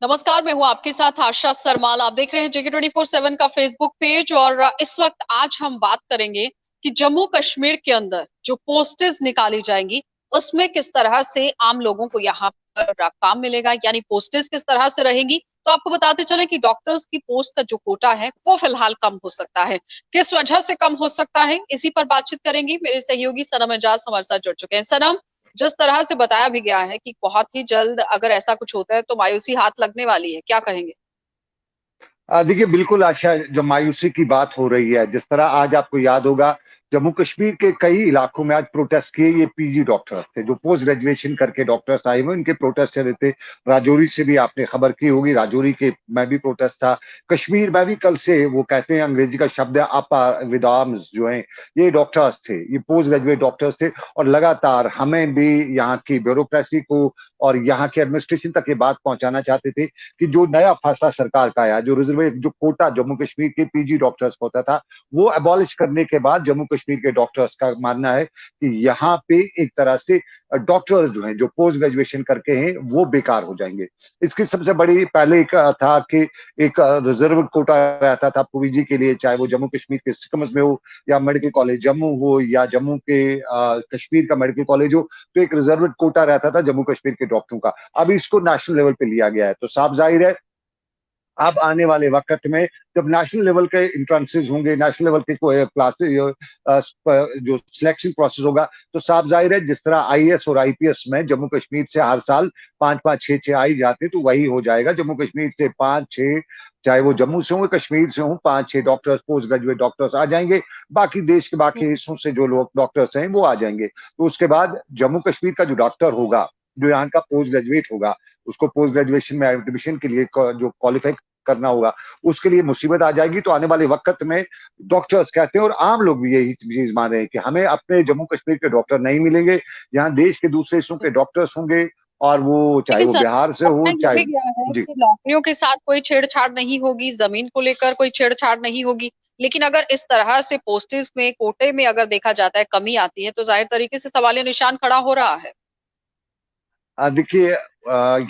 नमस्कार, मैं हूँ आपके साथ आशा सरमाल। आप देख रहे हैं जेके 24/7 का फेसबुक पेज। और इस वक्त आज हम बात करेंगे कि जम्मू कश्मीर के अंदर जो पोस्टेज निकाली जाएंगी उसमें किस तरह से आम लोगों को यहाँ पर काम मिलेगा, यानी पोस्टेज किस तरह से रहेंगी। तो आपको बताते चले कि डॉक्टर्स की पोस्ट का जो कोटा है वो फिलहाल कम हो सकता है। किस वजह से कम हो सकता है, इसी पर बातचीत करेंगी। मेरे सहयोगी सनम एजाज हमारे साथ जुड़ चुके हैं। सनम, जिस तरह से बताया भी गया है कि बहुत ही जल्द अगर ऐसा कुछ होता है तो मायूसी हाथ लगने वाली है, क्या कहेंगे? देखिए, बिल्कुल आशा, जो मायूसी की बात हो रही है, जिस तरह आज आपको याद होगा, जम्मू कश्मीर के कई इलाकों में आज प्रोटेस्ट किए ये पीजी डॉक्टर्स थे, जो पोस्ट ग्रेजुएशन करके डॉक्टर्स आए हुए, उनके प्रोटेस्ट चल रहे थे। राजौरी से भी आपने खबर की होगी, राजौरी के में भी प्रोटेस्ट था। कश्मीर में भी कल से, वो कहते हैं, अंग्रेजी का शब्द है अप विद आर्म्स, जो है ये डॉक्टर्स थे, ये पोस्ट ग्रेजुएट डॉक्टर्स थे। और लगातार हमें भी यहाँ की ब्यूरोक्रेसी को और यहाँ के एडमिनिस्ट्रेशन तक ये बात पहुंचाना चाहते थे कि जो नया फैसला सरकार का आया, जो रिजर्व जो कोटा जम्मू कश्मीर के पीजी डॉक्टर्स का होता था, वो अबॉलिश करने के बाद जम्मू कश्मीर के डॉक्टर्स का मानना है कि यहाँ पे एक तरह से डॉक्टर्स जो हैं, जो पोस्ट ग्रेजुएशन करके हैं, वो बेकार हो जाएंगे। इसकी सबसे बड़ी पहले एक था कि एक रिजर्व कोटा रहता था पीजी के लिए, चाहे वो जम्मू कश्मीर के सिकम्स में हो, या मेडिकल कॉलेज जम्मू हो, या जम्मू के कश्मीर का मेडिकल कॉलेज हो, तो एक रिजर्व कोटा रहता था जम्मू कश्मीर के डॉक्टरों का। अब इसको नेशनल लेवल पे लिया गया है, तो साफ जाहिर है अब आने वाले वक्त में जब नेशनल लेवल के इंट्रांसेस होंगे, नेशनल लेवल के क्लासेस, जो सिलेक्शन प्रोसेस होगा, तो साफ जाहिर है जिस तरह आईएएस और आईपीएस में जम्मू कश्मीर से हर साल पांच पांच छह छह आई जाते, तो वही हो जाएगा। जम्मू कश्मीर से पांच छह, चाहे वो जम्मू से हो कश्मीर से हो, पांच छह डॉक्टर्स, पोस्ट ग्रेजुएट डॉक्टर्स आ जाएंगे। बाकी देश के बाकी हिस्सों से जो लोग डॉक्टर्स हैं वो आ जाएंगे। तो उसके बाद जम्मू कश्मीर का जो डॉक्टर होगा, जो यहाँ का पोस्ट ग्रेजुएट होगा, उसको पोस्ट ग्रेजुएशन में एडमिशन के लिए जो क्वालिफाई करना होगा, उसके लिए मुसीबत आ जाएगी। तो आने वाले वक्त में डॉक्टर्स कहते हैं, और आम लोग भी यही चीज मान रहे हैं, कि हमें अपने जम्मू कश्मीर के डॉक्टर नहीं मिलेंगे, यहाँ देश के दूसरे हिस्सों के डॉक्टर्स होंगे, और वो चाहे लेकिन वो सर, बिहार से हो, बताया ये चाहे। भी गया है जी। कि नौकरियों के साथ कोई छेड़छाड़ नहीं होगी, जमीन को लेकर कोई छेड़छाड़ नहीं होगी। लेकिन अगर इस तरह से पोस्टेज में, कोटे में अगर देखा जाता है कमी आती है तो जाहिर तरीके से सवालिया निशान खड़ा हो रहा है। देखिए,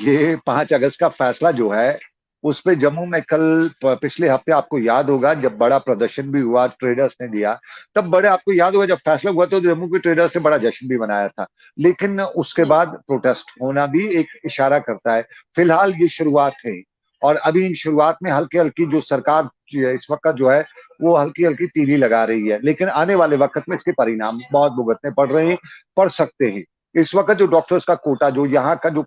ये 5 अगस्त का फैसला जो है, उस पे जम्मू में कल पिछले हफ्ते आपको याद होगा, जब बड़ा प्रदर्शन भी हुआ, ट्रेडर्स ने दिया, तब बड़े, आपको याद होगा, जब फैसला हुआ तो जम्मू के ट्रेडर्स ने बड़ा जश्न भी मनाया था। लेकिन उसके हम्म। बाद प्रोटेस्ट होना भी एक इशारा करता है। फिलहाल ये शुरुआत है, और अभी इन शुरुआत में हल्की हल्की जो सरकार इस वक्त जो है, वो हल्की हल्की तीली लगा रही है, लेकिन आने वाले वक्त में इसके परिणाम बहुत भुगतने पड़ रहे हैं, पड़ सकते हैं। इस वक्त जो डॉक्टर्स का कोटा, जो यहाँ का जो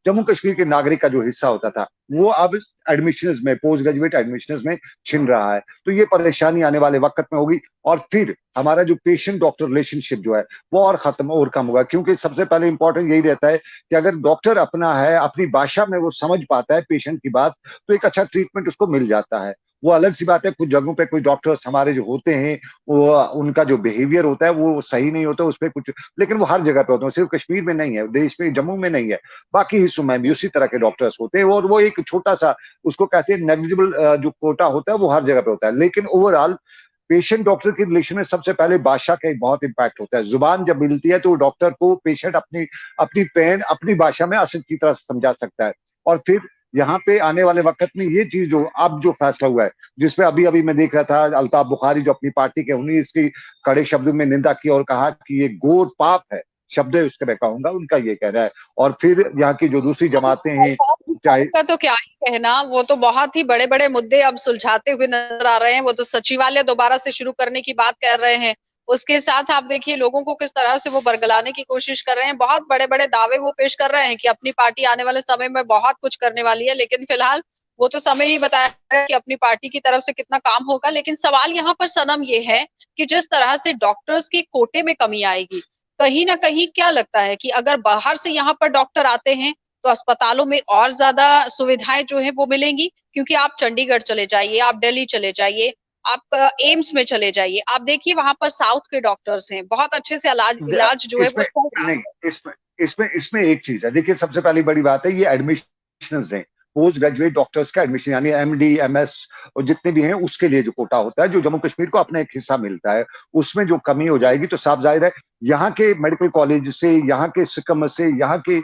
जम्मू कश्मीर के नागरिक का जो हिस्सा होता था, वो अब एडमिशंस में, पोस्ट ग्रेजुएट एडमिशंस में छिन रहा है। तो ये परेशानी आने वाले वक्त में होगी, और फिर हमारा जो पेशेंट डॉक्टर रिलेशनशिप जो है, वो और खत्म और कम होगा। क्योंकि सबसे पहले इंपॉर्टेंट यही रहता है कि अगर डॉक्टर अपना है, अपनी भाषा में वो समझ पाता है पेशेंट की बात, तो एक अच्छा ट्रीटमेंट उसको मिल जाता है। वो अलग सी बात है, कुछ जगहों पे कुछ डॉक्टर्स हमारे जो होते हैं, वो उनका जो बिहेवियर होता है वो सही नहीं होता, उस पर कुछ, लेकिन वो हर जगह पे होते हैं, सिर्फ कश्मीर में नहीं है, देश में, जम्मू में नहीं है, बाकी हिस्सों में भी हम्म। उसी तरह के डॉक्टर्स होते हैं। और वो एक छोटा सा, उसको कहते हैं नेग्लिजिबल, जो कोटा होता है वो हर जगह पे होता है। लेकिन ओवरऑल पेशेंट डॉक्टर के रिलेशन में सबसे पहले भाषा का एक बहुत इंपैक्ट होता है। जुबान जब मिलती है तो डॉक्टर को पेशेंट अपनी अपनी पेन अपनी भाषा में अच्छी तरह समझा सकता है। और फिर यहाँ पे आने वाले वक्त में ये चीज जो अब जो फैसला हुआ है, जिसपे अभी अभी मैं देख रहा था, अल्ताफ बुखारी जो अपनी पार्टी के, उन्हें इसकी कड़े शब्दों में निंदा की और कहा कि ये घोर पाप है, शब्द है उसके मैं कहूंगा, उनका ये कहना है। और फिर यहाँ की जो दूसरी जमातें हैं, चाहे। का तो क्या ही कहना, वो तो बहुत ही बड़े बड़े मुद्दे अब सुलझाते हुए नजर आ रहे हैं। वो तो सचिवालय दोबारा से शुरू करने की बात कर रहे हैं। उसके साथ आप देखिए लोगों को किस तरह से वो बरगलाने की कोशिश कर रहे हैं। बहुत बड़े बड़े दावे वो पेश कर रहे हैं कि अपनी पार्टी आने वाले समय में बहुत कुछ करने वाली है, लेकिन फिलहाल वो तो समय ही बताएगा कि अपनी पार्टी की तरफ से कितना काम होगा। लेकिन सवाल यहाँ पर सनम ये है कि जिस तरह से डॉक्टर्स के कोटे में कमी आएगी, कहीं ना कहीं क्या लगता है कि अगर बाहर से यहाँ पर डॉक्टर आते हैं तो अस्पतालों में और ज्यादा सुविधाएं जो है वो मिलेंगी। क्योंकि आप चंडीगढ़ चले जाइए, आप दिल्ली चले जाइए, आप एम्स में चले जाइए, आप देखिए वहां पर साउथ के डॉक्टर्स हैं, बहुत अच्छे से इलाज इलाज जो है वो इसमें चल रहा नहीं, है। इसमें एक चीज है। देखिए, सबसे पहली बड़ी बात है, ये एडमिशन हैं, पोस्ट ग्रेजुएट डॉक्टर्स का एडमिशन, यानी एमडी, एमएस और जितने भी हैं, उसके लिए जो कोटा होता है, जो जम्मू कश्मीर को अपना एक हिस्सा मिलता है, उसमें जो कमी हो जाएगी, तो साफ जाहिर है यहाँ के मेडिकल कॉलेज से, यहाँ के सिकम से, यहाँ के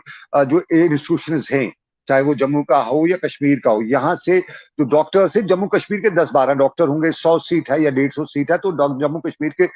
जो इंस्टीट्यूशन हैं, चाहे वो जम्मू का हो या कश्मीर का हो। यहाँ से जो डॉक्टर है, जम्मू कश्मीर के 10-12 डॉक्टर होंगे, 100 सीट है या 150 सीट है तो जम्मू कश्मीर के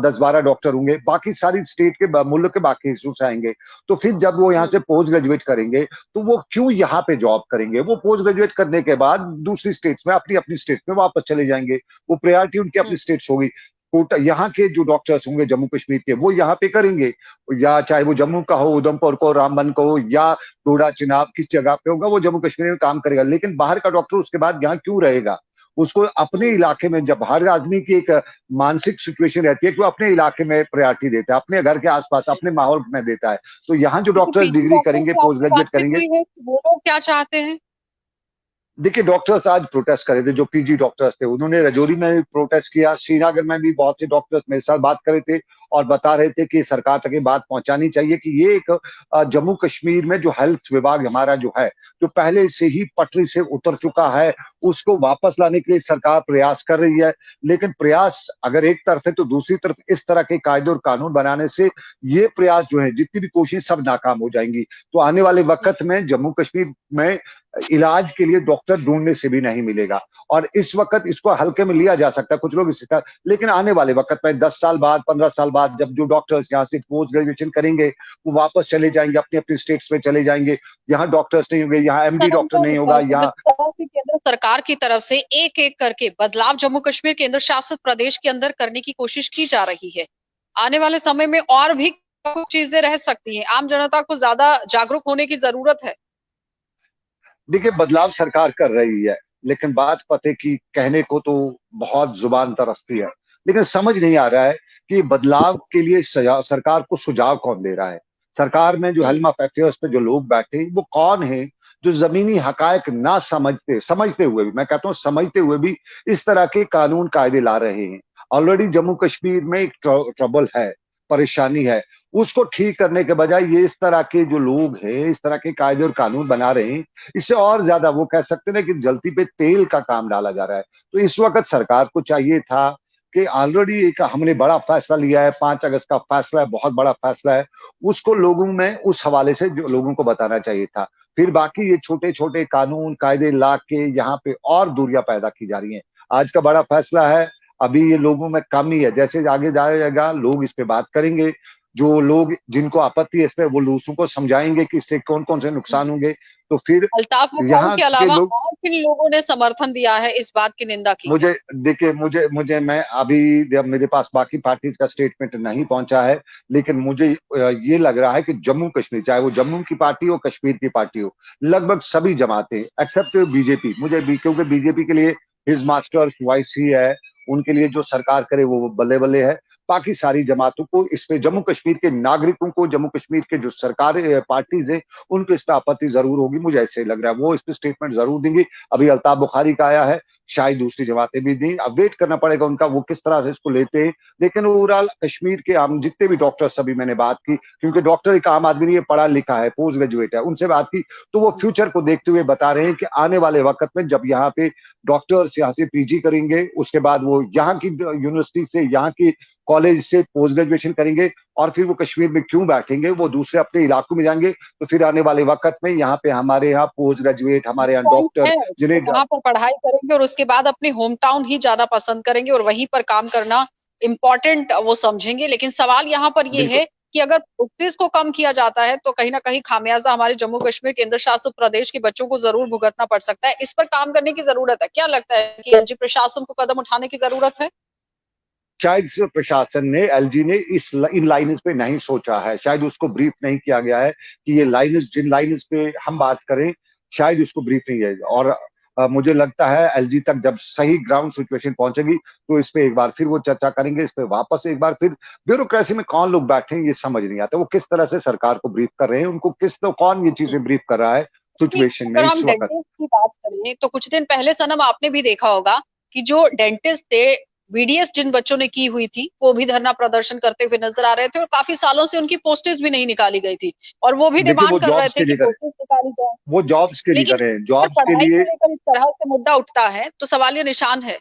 10-12 डॉक्टर होंगे, बाकी सारी स्टेट के मुल्क के बाकी हिस्सों से आएंगे। तो फिर जब वो यहाँ से पोस्ट ग्रेजुएट करेंगे तो वो क्यों यहाँ पे जॉब करेंगे? वो पोस्ट ग्रेजुएट करने के बाद दूसरी स्टेट्स में, अपनी अपनी स्टेट में वापस चले जाएंगे। वो प्रायोरिटी उनकी अपनी स्टेट्स होगी। कोटा यहाँ के जो डॉक्टर्स होंगे जम्मू कश्मीर के, वो यहाँ पे करेंगे, या चाहे वो जम्मू का हो, उधमपुर को, रामबन को, या डोडा चिनाब किस जगह पे होगा, वो जम्मू कश्मीर में काम करेगा। लेकिन बाहर का डॉक्टर उसके बाद यहाँ क्यों रहेगा? उसको अपने इलाके में, जब हर आदमी की एक मानसिक सिचुएशन रहती है कि वो अपने इलाके में प्रायोरिटी देता है, अपने घर के आसपास अपने माहौल में देता है। तो यहाँ जो किसी डॉक्टर्स पीजी डिग्री डॉक्टर करेंगे, से पोस्ट आपकी ग्रेजुएट बातचीत करेंगे। हुई है कि वो लोग क्या चाहते हैं? देखिए, डॉक्टर्स आज प्रोटेस्ट कर रहे थे, जो पीजी डॉक्टर्स थे उन्होंने रजौरी में भी प्रोटेस्ट किया, श्रीनगर में भी बहुत से डॉक्टर्स मेरे साथ बात कर रहे थे और बता रहे थे कि सरकार तक ये बात पहुंचानी चाहिए कि ये एक जम्मू कश्मीर में जो हेल्थ विभाग हमारा जो है, जो पहले से ही पटरी से उतर चुका है, उसको वापस लाने के लिए सरकार प्रयास कर रही है। लेकिन प्रयास अगर एक तरफ है तो दूसरी तरफ इस तरह के कायदे और कानून बनाने से ये प्रयास जो है, जितनी भी कोशिश, सब नाकाम हो जाएंगी। तो आने वाले वक्त में जम्मू कश्मीर में इलाज के लिए डॉक्टर ढूंढने से भी नहीं मिलेगा। और इस वक्त इसको हल्के में लिया जा सकता है, कुछ लोग इसी तरह, लेकिन आने वाले वक्त में 10 साल बाद, 15 साल बाद, जब जो डॉक्टर्स यहाँ से पोस्ट ग्रेजुएशन करेंगे वो वापस चले जाएंगे, अपनी अपनी स्टेट्स में चले जाएंगे। यहाँ डॉक्टर्स नहीं होंगे, यहाँ एमडी सनम, डॉक्टर नहीं होगा, जिस यहाँ। तरह से केंद्र सरकार की तरफ से एक एक करके बदलाव जम्मू कश्मीर केंद्र शासित प्रदेश के अंदर करने की कोशिश की जा रही है, आने वाले समय में और भी कुछ चीजें रह सकती हैं। आम जनता को ज्यादा जागरूक होने की जरूरत है। देखिए, बदलाव सरकार कर रही है, लेकिन बात पते की कहने को तो बहुत जुबान तरसती है, लेकिन समझ नहीं आ रहा है कि बदलाव के लिए सरकार को सुझाव कौन दे रहा है। सरकार में जो हम्म। हेल्म ऑफ अफेयर्स पे जो लोग बैठे हैं, वो कौन है जो जमीनी हकायक ना समझते हुए भी, मैं कहता हूँ समझते हुए भी, इस तरह के कानून कायदे ला रहे हैं। ऑलरेडी जम्मू कश्मीर में एक ट्रबल है, परेशानी है। उसको ठीक करने के बजाय ये इस तरह के जो लोग हैं, इस तरह के कायदे और कानून बना रहे हैं। इससे और ज्यादा वो कह सकते हैं कि जलती पे तेल का काम डाला जा रहा है। तो इस वक्त सरकार को चाहिए था कि ऑलरेडी एक हमने बड़ा फैसला लिया है, 5 अगस्त का फैसला है, बहुत बड़ा फैसला है, उसको लोगों में उस हवाले से जो लोगों को बताना चाहिए था। फिर बाकी ये छोटे छोटे कानून कायदे ला के यहाँ पे और दूरियां पैदा की जा रही हैं। आज का बड़ा फैसला है, अभी ये लोगों में कम ही है, जैसे आगे जाएगा लोग इस पे बात करेंगे, जो लोग जिनको आपत्ति है इस पे, वो दूसरों को समझाएंगे कि इससे कौन कौन से नुकसान होंगे। तो फिर अल्ताफ बुखारी यहाँ के के अलावा लोग, और किन लोगों ने समर्थन दिया है, इस बात की निंदा की है? मुझे देखिए, मुझे मुझे मैं अभी, जब मेरे पास बाकी पार्टीज का स्टेटमेंट नहीं पहुंचा है, लेकिन मुझे ये लग रहा है कि जम्मू कश्मीर, चाहे वो जम्मू की पार्टी हो, कश्मीर की पार्टी हो, लगभग सभी जमातें एक्सेप्ट बीजेपी, क्योंकि बीजेपी के लिए हिज मास्टर वॉइस ही है, उनके लिए जो सरकार करे वो बल्ले बल्ले है। बाकी सारी जमातों को इस पे, जम्मू कश्मीर के नागरिकों को, जम्मू कश्मीर के जो सरकार पार्टीज है, उनको इस पर आपत्ति जरूर होगी, मुझे ऐसे लग रहा है, वो इस पे स्टेटमेंट जरूर देंगे। अभी अल्ताफ बुखारी का आया है, शायद दूसरी जमातें भी दी, अब वेट करना पड़ेगा उनका, वो किस तरह से इसको लेते हैं। लेकिन ओवरऑल कश्मीर के आम जितने भी डॉक्टर्स, अभी मैंने बात की, क्योंकि डॉक्टर एक आम आदमी नहीं है, पढ़ा लिखा है, पोस्ट ग्रेजुएट है, उनसे बात की, तो वो फ्यूचर को देखते हुए बता रहे हैं कि आने वाले वक्त में जब यहाँ पे डॉक्टर्स यहाँ से पीजी करेंगे, उसके बाद वो यहाँ की यूनिवर्सिटी से, यहाँ की कॉलेज से पोस्ट ग्रेजुएशन करेंगे, और फिर वो कश्मीर में क्यों बैठेंगे, वो दूसरे अपने इलाकों में जाएंगे। तो फिर आने वाले वक्त में यहाँ पे हमारे यहाँ पोस्ट ग्रेजुएट, हमारे यहाँ पॉइंट डॉक्टर है, जिन्हें, वो वहां पर पढ़ाई करेंगे और उसके बाद अपने होम टाउन ही जाना पसंद करेंगे और वहीं पर काम करना इम्पोर्टेंट वो समझेंगे। लेकिन सवाल यहाँ पर ये बिल्कुल। है कि अगर उस चीज को कम किया जाता है तो कहीं ना कहीं खामियाजा हमारे जम्मू कश्मीर केंद्र शासित प्रदेश के बच्चों को जरूर भुगतना पड़ सकता है। इस पर काम करने की जरूरत है। क्या लगता है कि एलजी प्रशासन को कदम उठाने की जरूरत है? शायद से प्रशासन ने, एलजी ने इन लाइन्स पे नहीं सोचा है, शायद उसको ब्रीफ नहीं किया गया है कि ये लाइन्स, जिन लाइन्स पे हम बात करें, शायद उसको ब्रीफ नहीं है। और मुझे लगता है एलजी तक जब सही ग्राउंड सिचुएशन पहुंचेगी तो इस पे एक बार फिर वो चर्चा करेंगे, इस पे वापस एक बार फिर। ब्यूरोक्रेसी में कौन लोग बैठे हैं ये समझ नहीं आता, वो किस तरह से सरकार को ब्रीफ कर रहे हैं, उनको किस तो कौन ये चीजें ब्रीफ कर रहा है सिचुएशन में अगर इस हम वक्त। डेंटिस्ट की बात करें तो कुछ दिन पहले सनम आपने भी देखा होगा कि जो डेंटिस्ट थे, बीडीएस जिन बच्चों ने की हुई थी, वो भी धरना प्रदर्शन करते हुए नजर आ रहे थे और काफी सालों से उनकी पोस्टेज भी नहीं निकाली गई थी और वो भी देखिए, वो डिमांड कर रहे जॉब्स थे के कि लिए करे, पोस्टेज निकाली जाए। वो जॉब्स के लिए लेकिन करे, अगर जॉब्स के पढ़ाई को लिए। लेकर इस तरह से मुद्दा उठता है तो सवाल ये निशान है।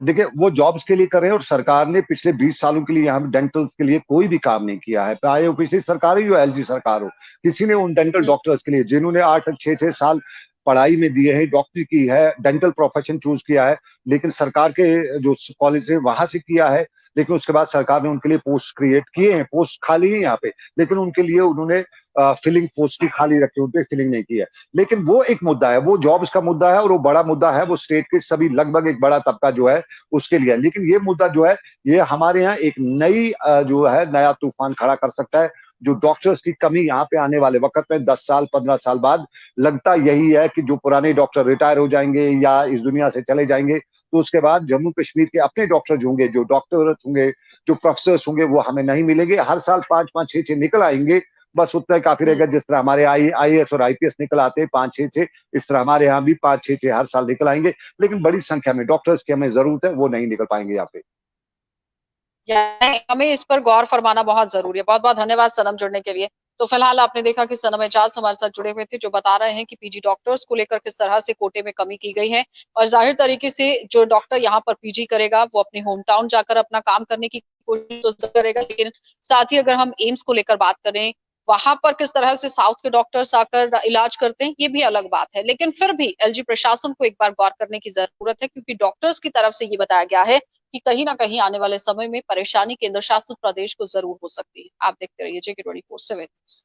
देखिए वो जॉब्स के लिए कर रहे हैं, और सरकार ने पिछले 20 सालों के लिए यहाँ डेंटल्स के लिए कोई भी काम नहीं किया है, चाहे वो पिछली सरकार हो या एलजी सरकार हो। किसी ने उन डेंटल हम्म, डॉक्टर्स के लिए जिन्होंने 8 6 6 साल पढ़ाई में दिए हैं, डॉक्टरी की है, डेंटल प्रोफेशन चूज किया है, लेकिन सरकार के जो कॉलेज है वहां से किया है, लेकिन उसके बाद सरकार ने उनके लिए पोस्ट क्रिएट किए हैं, पोस्ट खाली है यहाँ पे, लेकिन उनके लिए उन्होंने फिलिंग पोस्ट की खाली रखी, उन पे फिलिंग नहीं की है। लेकिन वो एक मुद्दा है, वो जॉब्स का मुद्दा है, और वो बड़ा मुद्दा है, वो स्टेट के सभी लगभग एक बड़ा तबका जो है उसके लिए है। लेकिन ये मुद्दा जो है, ये हमारे यहाँ एक नई जो है नया तूफान खड़ा कर सकता है। जो डॉक्टर्स की कमी यहाँ पे आने वाले वक्त में 10 साल 15 साल बाद लगता यही है कि जो पुराने डॉक्टर रिटायर हो जाएंगे या इस दुनिया से चले जाएंगे, तो उसके बाद जम्मू कश्मीर के अपने डॉक्टर्स होंगे, जो डॉक्टर होंगे, जो प्रोफेसर होंगे, वो हमें नहीं मिलेंगे। हर साल 5 5 6 6 निकल आएंगे, बस उतना ही काफी हम्म। रहेगा। जिस तरह हमारे आईएएस और आईपीएस निकल आते हैं 5 6 6, इस तरह हमारे यहाँ भी 5 6 6 हर साल निकल आएंगे। लेकिन बड़ी संख्या में डॉक्टर्स की हमें जरूरत है, वो नहीं निकल पाएंगे यहाँ पे। यानी हमें इस पर गौर फरमाना बहुत जरूरी है। बहुत बहुत धन्यवाद सनम जुड़ने के लिए। तो फिलहाल आपने देखा कि सनम एजाज हमारे साथ जुड़े हुए थे, जो बता रहे हैं कि पीजी डॉक्टर्स को लेकर किस तरह से कोटे में कमी की गई है, और जाहिर तरीके से जो डॉक्टर यहाँ पर पीजी करेगा वो अपने होम टाउन जाकर अपना काम करने की कोशिश तो जरूर करेगा, लेकिन साथ ही अगर हम एम्स को लेकर बात करें, वहां पर किस तरह से साउथ के डॉक्टर्स आकर इलाज करते हैं, ये भी अलग बात है। लेकिन फिर भी एलजी प्रशासन को एक बार गौर करने की जरूरत है, क्योंकि डॉक्टर्स की तरफ से ये बताया गया है कि कहीं ना कहीं आने वाले समय में परेशानी केंद्र शासित प्रदेश को जरूर हो सकती है। आप देखते रहिए JK 24/7।